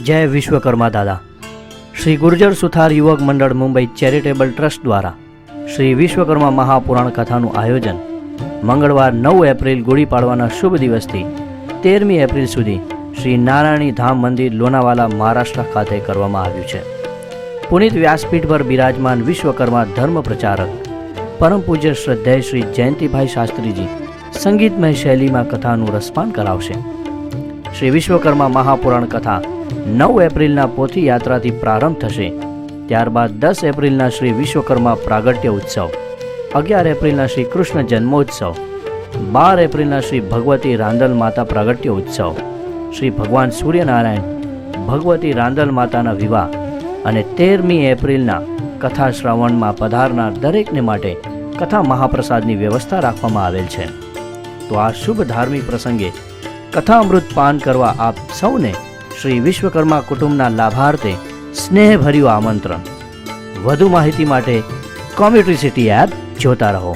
જય વિશ્વકર્મા દાદા. શ્રી ગુર્જર સુથાર યુવક મંડળ મુંબઈ ચેરિટેબલ ટ્રસ્ટ દ્વારા શ્રી વિશ્વકર્મા મહાપુરાણ કથાનું આયોજન મંગળવાર 9 એપ્રિલ ગુડી પાડવાના શુભ દિવસથી 13મી એપ્રિલ સુધી શ્રી નારાયણી ધામ મંદિર લોનાવાલા મહારાષ્ટ્ર ખાતે કરવામાં આવ્યું છે. પુનિત વ્યાસપીઠ પર બિરાજમાન વિશ્વકર્મા ધર્મ પ્રચારક પરમ પૂજ્ય શ્રદ્ધેય શ્રી જયંતિભાઈ શાસ્ત્રીજી સંગીતમય શૈલીમાં કથાનું રસપાન કરાવશે. શ્રી વિશ્વકર્મા મહાપુરાણ કથા 9 એપ્રિલના પોથી યાત્રાથી પ્રારંભ થશે. ત્યારબાદ 10 એપ્રિલના શ્રી વિશ્વકર્મા પ્રાગટ્ય ઉત્સવ, 11 એપ્રિલના શ્રી કૃષ્ણ જન્મોત્સવ, 12 એપ્રિલના શ્રી ભગવતી રાંદલ માતા પ્રાગટ્ય ઉત્સવ, શ્રી ભગવાન સૂર્યનારાયણ ભગવતી રાંદલ માતાના વિવાહ અને 13મી એપ્રિલના કથા શ્રવણમાં પધારનાર દરેકને માટે કથા મહાપ્રસાદની વ્યવસ્થા રાખવામાં આવેલ છે. તો આ શુભ ધાર્મિક પ્રસંગે કથા અમૃત પાન કરવા આપ સૌને શ્રી વિશ્વકર્મા કુટુંબના લાભાર્થે સ્નેહભર્યું આમંત્રણ. વધુ માહિતી માટે કોમ્યુનિટી સિટી એપ જોતા રહો.